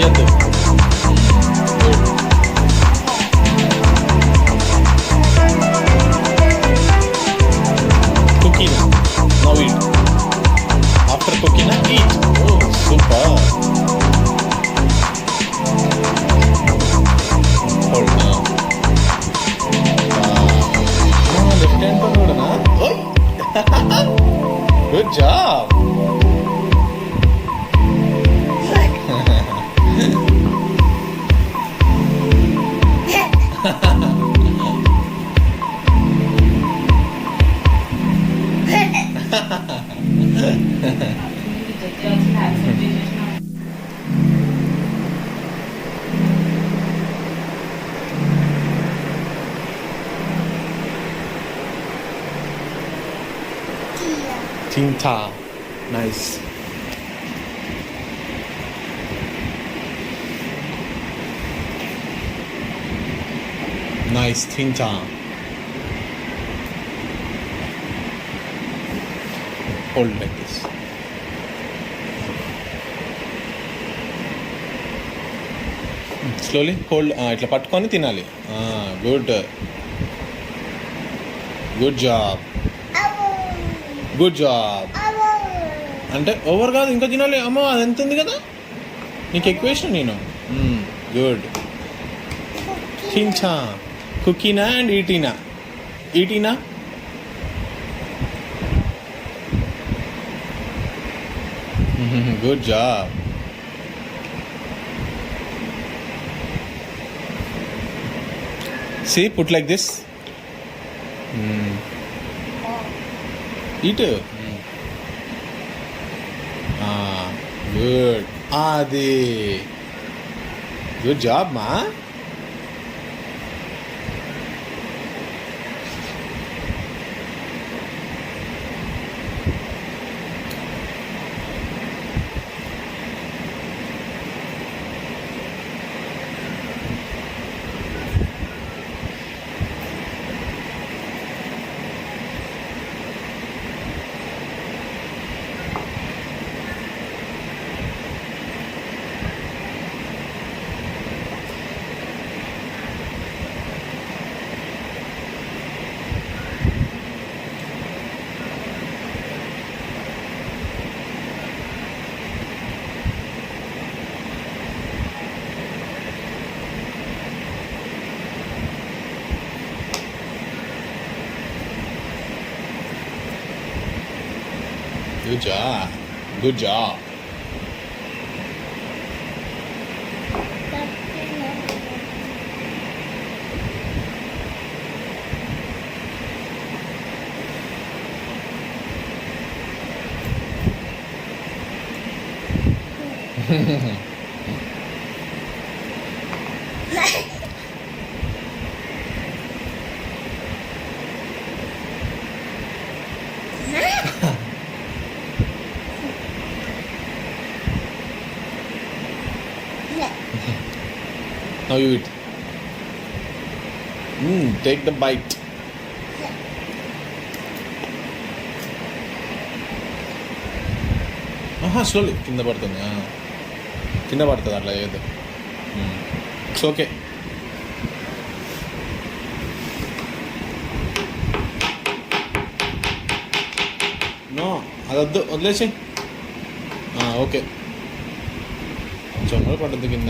చేయొద్దు. కుకీనా now eat. After కుకీనా eat. Oh super. Hold. Left hand తో కూడానా? ఓయ్ good job. Tinta. Nice. Nice, Tinta. Hold like this. Slowly hold. ఇట్లా పట్టుకొని తినాలి. Good. Good job. Good job. అంటే ఓవర్ కాదు, ఇంకా తినాలి. అమ్మ అది ఎంత ఉంది కదా, నీకు ఎక్కువ వేసిన నేను. గుడ్. చించా. కుకీనా అండ్ ఈటీనా. ఈటీనా. Good job. See, put like this. Eat. Good. Adi. Good job, ma. Good job. Good job. Now you eat. Take the bite. Slowly. కింద పడుతుంది. కింద పడుతుంది అట్లా చేయొద్దు. It's okay. నో అది వద్దు, వదిలేసి. ఓకే. కొంచెం పడుతుంది కింద.